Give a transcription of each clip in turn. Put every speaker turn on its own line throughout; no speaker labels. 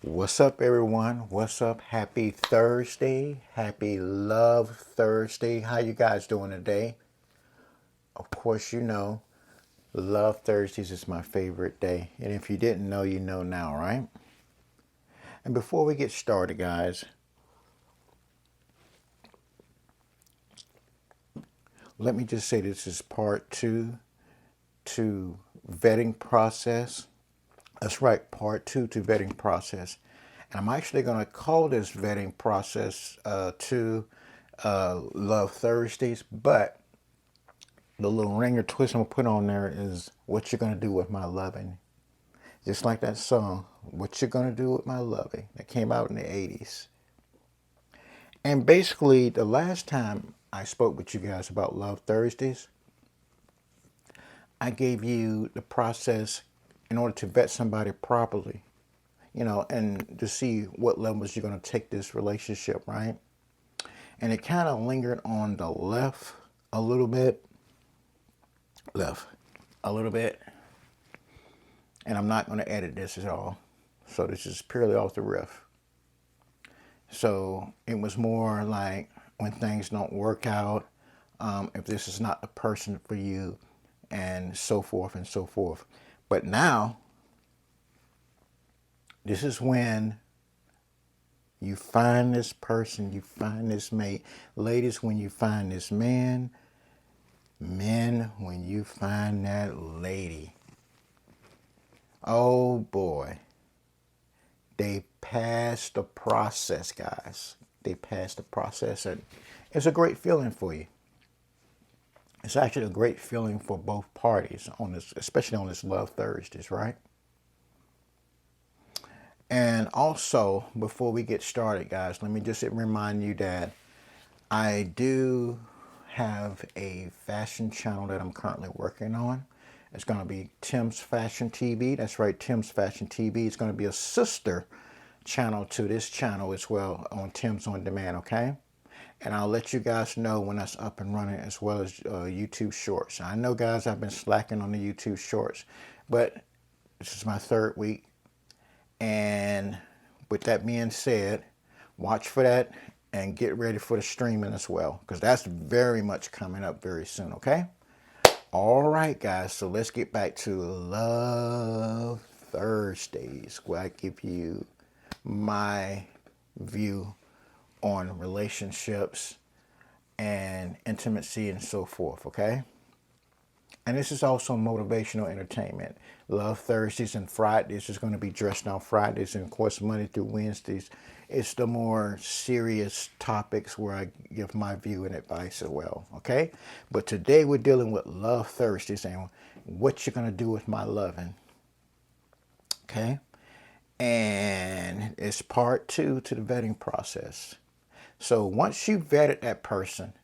What's up, everyone? What's up? Happy Thursday. Happy Love Thursday. How you guys doing today? Of course, Love Thursdays is my favorite day. And if you didn't know, you know now, right? And before we get started, guys, let me just say this is part two to vetting process. That's right, part two to vetting process. And I'm actually going to call this vetting process Love Thursdays, but the little ringer twist I'm gonna put on there is what you're gonna do with my loving. Just like that song, What You Gonna Do With My Loving, that came out in the 80s. And basically, the last time I spoke with you guys about Love Thursdays, I gave you the process in order to vet somebody properly, and to see what levels you're gonna take this relationship, right? And it kind of lingered on the a little bit, left a little bit, and I'm not going to edit this at all. So this is purely off the riff. So it was more like when things don't work out, if this is not the person for you, and so forth and so forth. But now, this is when you find this person, you find this mate. Ladies, when you find this man. Men, when you find that lady. Oh boy. They passed the process, guys. They passed the process, and it's a great feeling for you. It's actually a great feeling for both parties on this, especially on this Love Thursdays, right? And also, before we get started, guys, let me just remind you that I do have a fashion channel that I'm currently working on. It's going to be Tim's Fashion TV. That's right, Tim's Fashion TV. It's going to be a sister channel to this channel as well on Tim's On Demand, okay? And I'll let you guys know when that's up and running, as well as YouTube Shorts. I know, guys, I've been slacking on the YouTube Shorts, but this is my third week. And with that being said, watch for that and get ready for the streaming as well, because that's very much coming up very soon, okay? All right, guys, so let's get back to Love Thursdays, where I give you my view on relationships and intimacy and so forth, okay? And this is also motivational entertainment. Love Thursdays and Fridays is going to be Dress Down Fridays, and of course Monday through Wednesdays it's the more serious topics where I give my view and advice as well, okay? But today we're dealing with Love Thursdays and what you're going to do with my loving, okay? And it's part two to the vetting process. So once you vetted that person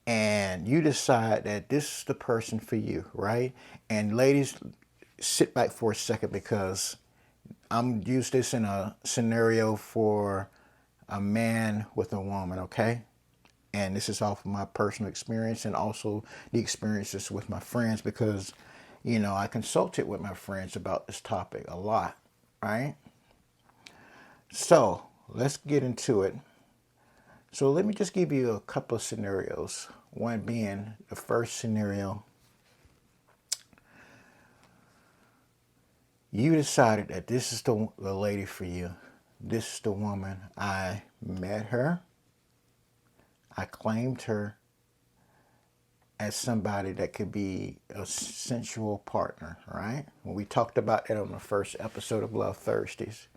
and you decide that this is the person for you, right? And ladies, sit back for a second, because I'm use this in a scenario for a man with a woman, okay? And this is off of my personal experience and also the experiences with my friends, because, I consulted with my friends about this topic a lot, right? So let's get into it. So let me just give you a couple of scenarios. One being the first scenario. You decided that this is the lady for you. This is the woman. I met her. I claimed her as somebody that could be a sensual partner, right? We talked about that on the first episode of Love Thursdays.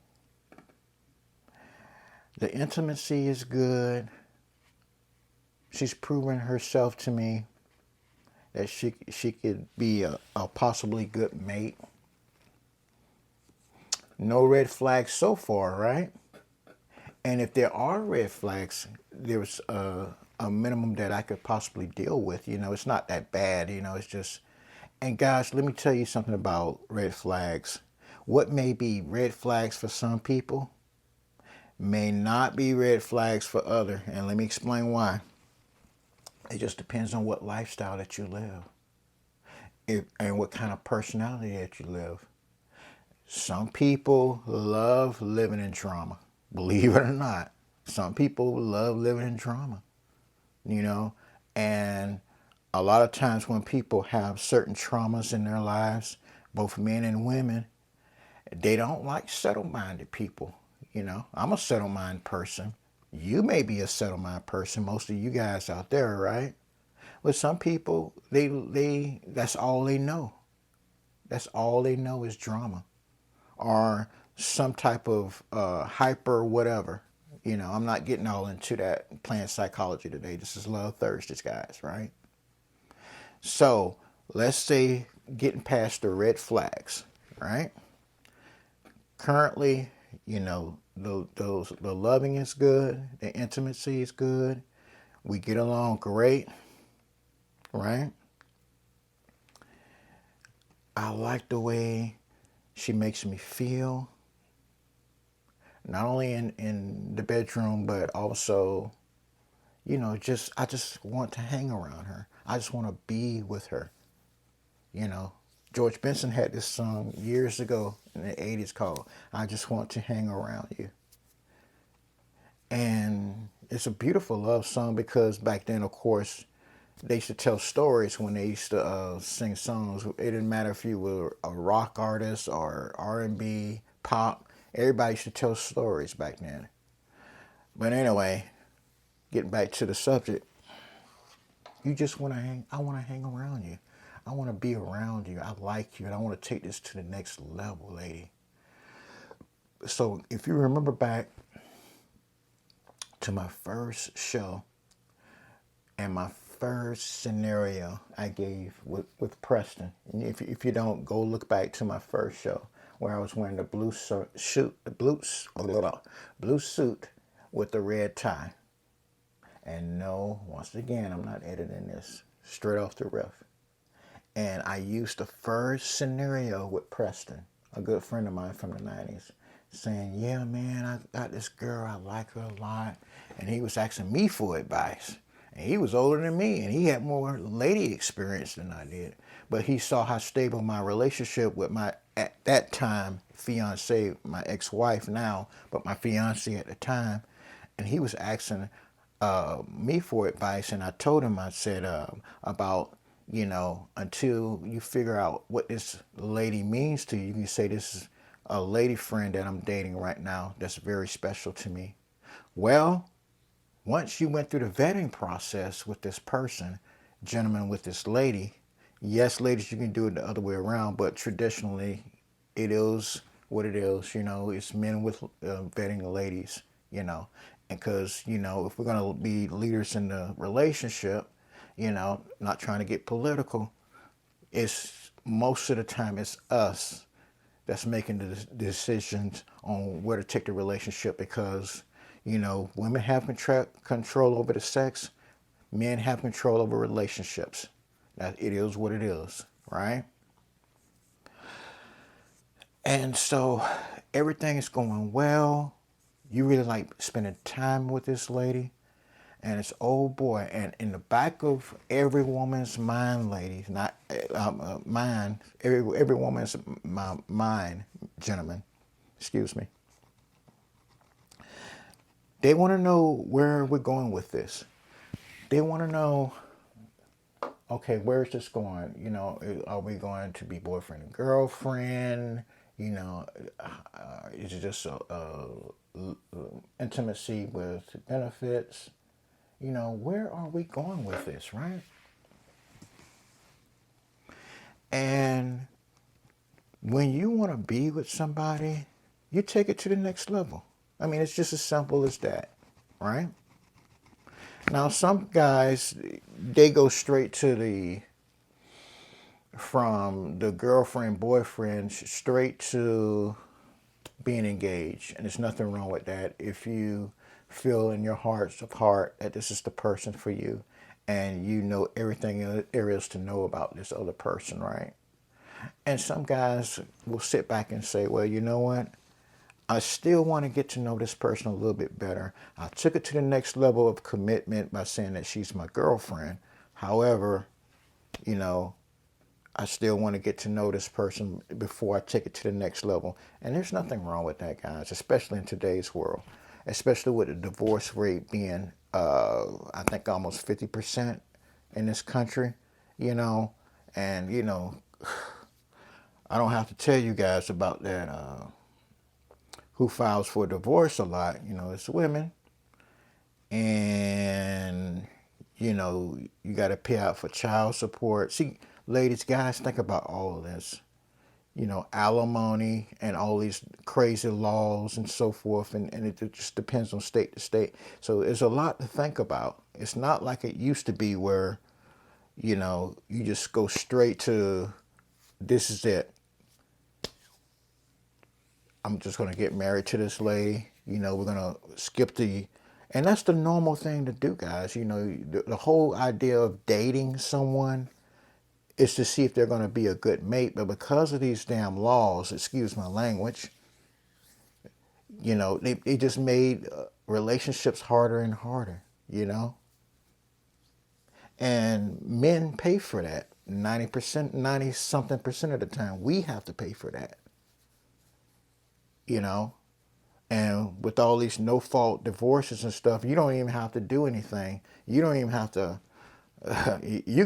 The intimacy is good. She's proven herself to me that she could be a possibly good mate. No red flags so far, right? And if there are red flags, there's a minimum that I could possibly deal with. It's not that bad. It's just. And guys, let me tell you something about red flags. What may be red flags for some people may not be red flags for others. And let me explain why. It just depends on what lifestyle that you live and what kind of personality that you live. Some people love living in trauma. Believe it or not, some people love living in trauma, you know, and a lot of times when people have certain traumas in their lives, both men and women, they don't like settle-minded people. You know, I'm a settle-minded person. You may be a settle-minded person, most of you guys out there, right? But some people, they that's all they know. That's all they know is drama or some type of hyper whatever. You know, I'm not getting all into that playing psychology today. This is Love Thursdays, guys, right? So let's say getting past the red flags, right? Currently, you know, the loving is good, the intimacy is good, we get along great, right? I like the way she makes me feel, not only in the bedroom, but also, you know, I just want to hang around her. I just want to be with her. You know, George Benson had this song years ago in the 80s called I Just Want to Hang Around You. And it's a beautiful love song because back then, of course, they used to tell stories when they used to sing songs. It didn't matter if you were a rock artist or R&B, pop. Everybody used to tell stories back then. But anyway, getting back to the subject, you just want to hang. I want to hang around you. I want to be around you. I like you, and I want to take this to the next level, lady. So if you remember back to my first show and my first scenario I gave with Preston, and if you don't, go look back to my first show where I was wearing the blue suit with the red tie. And no, once again, I'm not editing this, straight off the riff. And I used the first scenario with Preston, a good friend of mine from the 90s, saying, yeah, man, I got this girl, I like her a lot. And he was asking me for advice. And he was older than me, and he had more lady experience than I did. But he saw how stable my relationship with my, at that time, fiance, my ex-wife now, but my fiance at the time. And he was asking me for advice, and I told him, I said, about, you know, until you figure out what this lady means to you, you can say this is a lady friend that I'm dating right now that's very special to me. Well, once you went through the vetting process with this person, gentleman with this lady, yes, ladies, you can do it the other way around, but traditionally it is what it is. You know, it's men with vetting the ladies, you know, and because, you know, if we're going to be leaders in the relationship, you know, not trying to get political, it's most of the time it's us that's making the decisions on where to take the relationship because, you know, women have control over the sex, men have control over relationships. That it is what it is, right? And so everything is going well. You really like spending time with this lady. And it's, oh boy, and in the back of every woman's mind, ladies, not mind, every woman's mind, gentlemen, excuse me. They want to know where we're going with this. They want to know, okay, where's this going? You know, are we going to be boyfriend and girlfriend? You know, is it just a intimacy with benefits? You know, where are we going with this, right? And when you want to be with somebody, you take it to the next level. I mean, it's just as simple as that, right? Now, some guys, they go straight to from the girlfriend, boyfriend, straight to being engaged. And there's nothing wrong with that. If you feel in your hearts of heart that this is the person for you and you know everything there is to know about this other person, right? And some guys will sit back and say, well, you know what? I still want to get to know this person a little bit better. I took it to the next level of commitment by saying that she's my girlfriend. However, you know, I still want to get to know this person before I take it to the next level. And there's nothing wrong with that, guys, especially in today's world, especially with the divorce rate being, I think, almost 50% in this country, you know. And, you know, I don't have to tell you guys about that. Who files for divorce a lot, you know, it's women. And, you know, you got to pay out for child support. See, ladies, guys, think about all of this. You know, alimony and all these crazy laws and so forth. And it just depends on state to state. So there's a lot to think about. It's not like it used to be where, you know, you just go straight to this is it. I'm just going to get married to this lady. You know, we're going to skip the, and that's the normal thing to do, guys. You know, the whole idea of dating someone is to see if they're going to be a good mate. But because of these damn laws, excuse my language, you know, they just made relationships harder and harder, you know. And men pay for that. 90%, 90 something percent of the time, we have to pay for that, you know. And with all these no-fault divorces and stuff, you don't even have to do anything. You don't even have to. You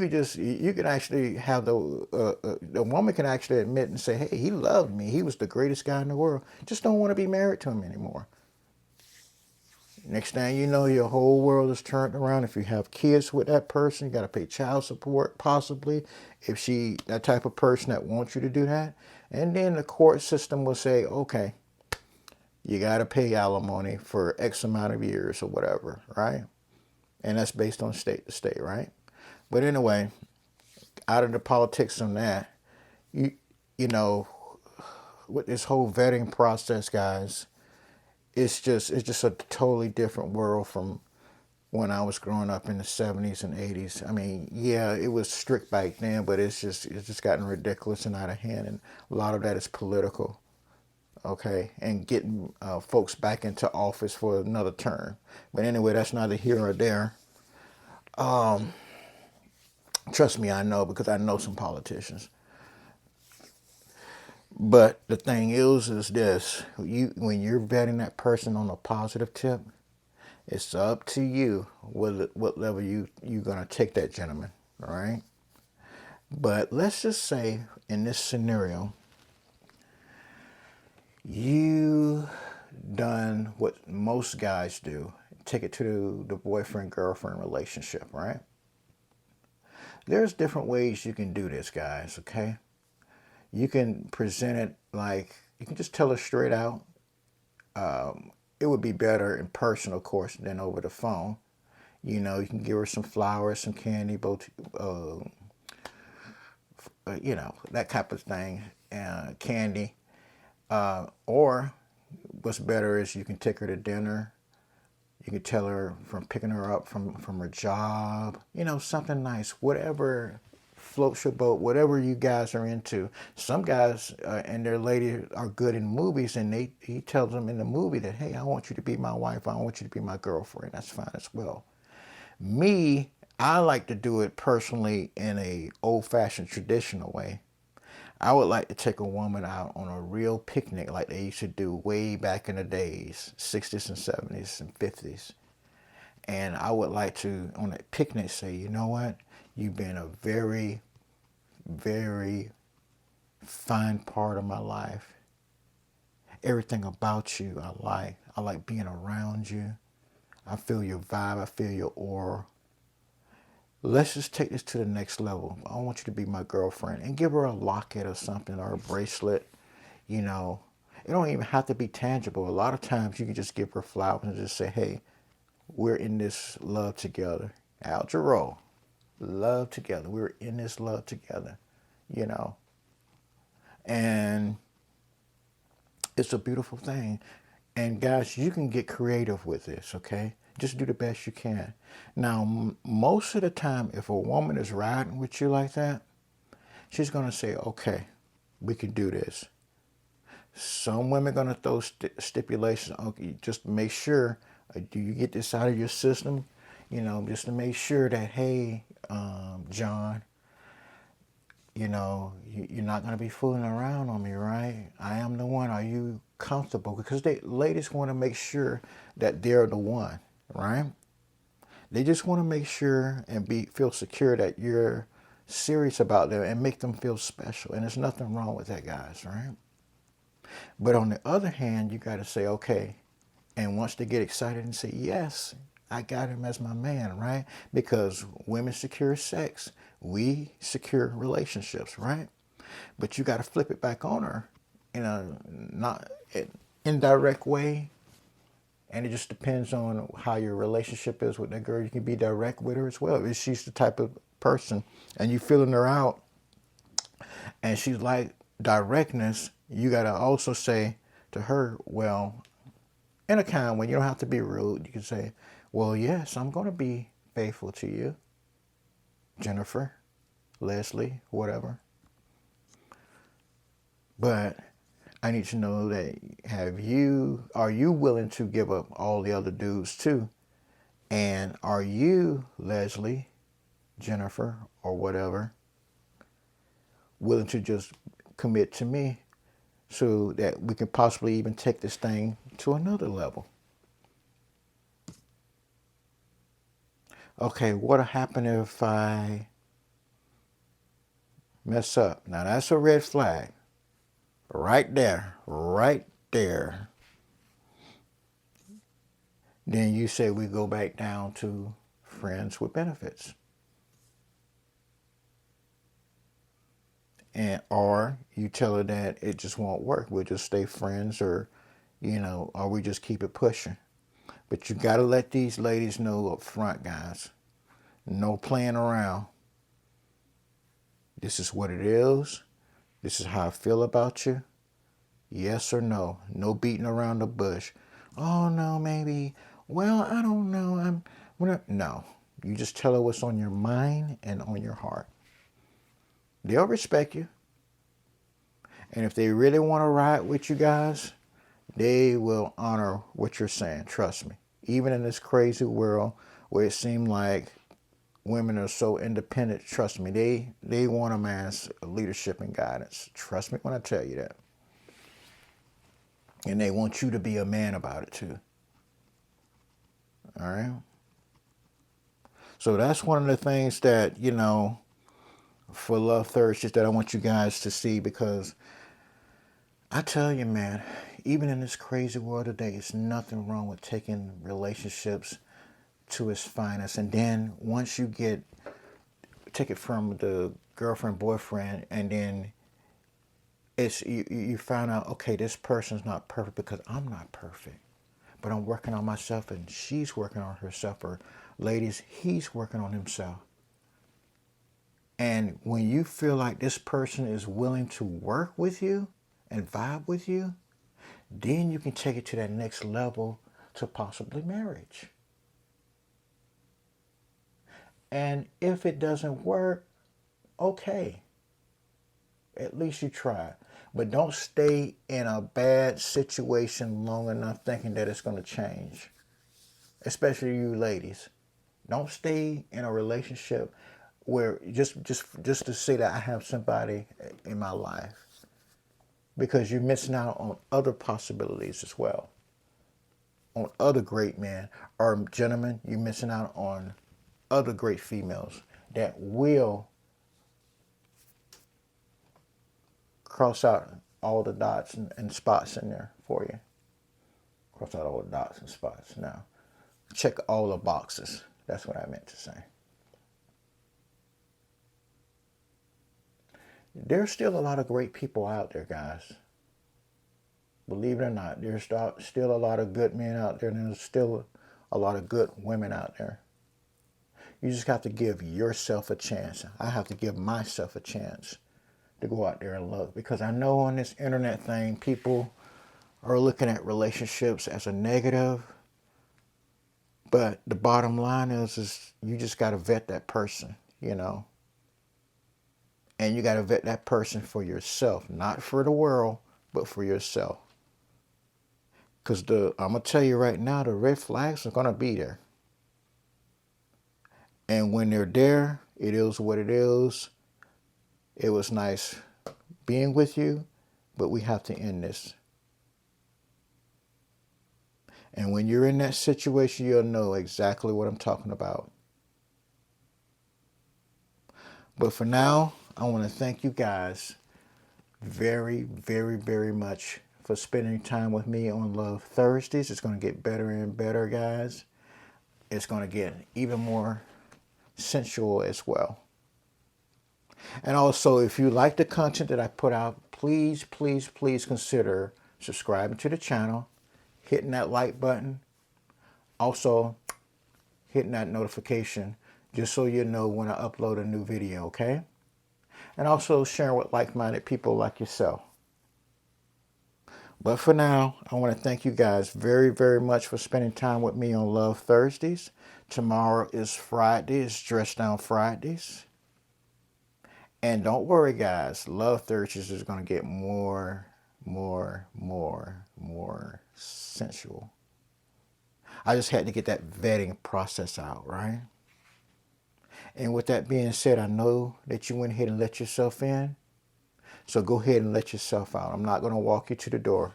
can actually have the woman can actually admit and say, "Hey, he loved me. He was the greatest guy in the world. Just don't want to be married to him anymore." Next thing you know, your whole world is turned around. If you have kids with that person, you got to pay child support, possibly, if she that type of person that wants you to do that. And then the court system will say, okay, you got to pay alimony for X amount of years or whatever, right? And that's based on state to state, right? But anyway, out of the politics on that, you know, with this whole vetting process, guys, it's just a totally different world from when I was growing up in the 70s and 80s. I mean, yeah, it was strict back then, but it's just gotten ridiculous and out of hand, and a lot of that is political. Okay, and getting folks back into office for another term. But anyway, that's neither here or there. Trust me, I know, because I know some politicians. But the thing is this: when you're vetting that person on a positive tip, it's up to you what level you're gonna take that gentleman. All right. But let's just say in this scenario, you done what most guys do: take it to the boyfriend-girlfriend relationship, right? There's different ways you can do this, guys. Okay. You can present it like, you can just tell her straight out. It would be better in person, of course, than over the phone. You know, you can give her some flowers, some candy, both, you know, that type of thing, candy. Or what's better is you can take her to dinner. You can tell her from picking her up from her job, you know, something nice, whatever floats your boat, whatever you guys are into. Some guys and their lady are good in movies, and he tells them in the movie that, hey, I want you to be my wife. I want you to be my girlfriend. That's fine as well. Me, I like to do it personally in a old-fashioned traditional way. I would like to take a woman out on a real picnic like they used to do way back in the days, 60s and 70s and 50s. And I would like to, on a picnic, say, you know what? You've been a very, very fine part of my life. Everything about you I like. I like being around you. I feel your vibe. I feel your aura. Let's just take this to the next level. I want you to be my girlfriend, and give her a locket or something, or a bracelet. You know, it don't even have to be tangible. A lot of times you can just give her flowers and just say, hey, we're in this love together. Al Jarreau, love together. We're in this love together, you know. And it's a beautiful thing. And guys, you can get creative with this, okay? Just do the best you can. Now, most of the time, if a woman is riding with you like that, she's going to say, okay, we can do this. Some women are going to throw stipulations. Okay, just make sure, do you get this out of your system? You know, just to make sure that, hey, John, you're not going to be fooling around on me, right? I am the one. Are you comfortable? Because ladies want to make sure that they're the one, right? They just want to make sure and feel secure that you're serious about them and make them feel special. And there's nothing wrong with that, guys, right? But on the other hand, you got to say, okay. And once they get excited and say, yes, I got him as my man, right? Because women secure sex. We secure relationships, right? But you got to flip it back on her in a not indirect way. And it just depends on how your relationship is with that girl. You can be direct with her as well. If she's the type of person and you feeling her out and she's like directness, you got to also say to her, well, in a kind way, you don't have to be rude. You can say, well, yes, I'm going to be faithful to you, Jennifer, Leslie, whatever. But I need to know that are you willing to give up all the other dudes too? And are you, Leslie, Jennifer, or whatever, willing to just commit to me so that we can possibly even take this thing to another level? Okay, what'll happen if I mess up? Now that's a red flag. Right there. Right there. Then you say we go back down to friends with benefits. Or you tell her that it just won't work. We'll just stay friends or we just keep it pushing. But you got to let these ladies know up front, guys. No playing around. This is what it is. This is how I feel about you. Yes or no. No beating around the bush. Oh, no, maybe. Well, I don't know. No. You just tell her what's on your mind and on your heart. They'll respect you. And if they really want to ride with you guys, they will honor what you're saying. Trust me. Even in this crazy world where it seems like women are so independent, trust me, they want a man's leadership and guidance. Trust me when I tell you that. And they want you to be a man about it too. All right? So that's one of the things that, for Love Thursdays that I want you guys to see, because I tell you, man, even in this crazy world today, it's nothing wrong with taking relationships to its finest. And then once you take it from the girlfriend, boyfriend, and then it's you find out, okay, this person's not perfect because I'm not perfect. But I'm working on myself and she's working on herself. Or ladies, he's working on himself. And when you feel like this person is willing to work with you and vibe with you, then you can take it to that next level to possibly marriage. And if it doesn't work, okay. At least you tried. But don't stay in a bad situation long enough thinking that it's going to change. Especially you ladies. Don't stay in a relationship where just to say that I have somebody in my life. Because you're missing out on other possibilities as well. On other great men. Or gentlemen, you're missing out on other great females that will cross out all the dots and spots in there for you. Cross out all the dots and spots. Now, check all the boxes. That's what I meant to say. There's still a lot of great people out there, guys. Believe it or not, there's still a lot of good men out there, and there's still a lot of good women out there. You just have to give yourself a chance. I have to give myself a chance to go out there and look. Because I know on this internet thing, people are looking at relationships as a negative. But the bottom line is you just got to vet that person, And you got to vet that person for yourself. Not for the world, but for yourself. Because I'm going to tell you right now, the red flags are going to be there. And when they're there, it is what it is. It was nice being with you, but we have to end this. And when you're in that situation, you'll know exactly what I'm talking about. But for now, I want to thank you guys very, very, very much for spending time with me on Love Thursdays. It's going to get better and better, guys. It's going to get even more sensual as well. And also, if you like the content that I put out, please, please, please consider subscribing to the channel, hitting that like button, also hitting that notification just so you know when I upload a new video, okay? And also sharing with like-minded people like yourself. But for now, I want to thank you guys very, very much for spending time with me on Love Thursdays. Tomorrow is Friday. It's Dress Down Fridays. And don't worry, guys. Love Thursdays is going to get more sensual. I just had to get that vetting process out, right? And with that being said, I know that you went ahead and let yourself in. So go ahead and let yourself out. I'm not going to walk you to the door.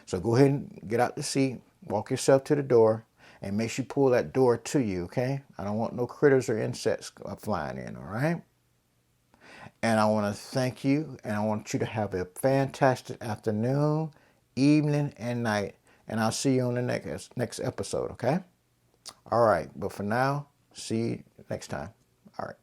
So go ahead and get out the seat, walk yourself to the door, and make sure you pull that door to you, okay? I don't want no critters or insects flying in, all right? And I want to thank you, and I want you to have a fantastic afternoon, evening, and night. And I'll see you on the next episode, okay? All right, but for now, see you next time. All right.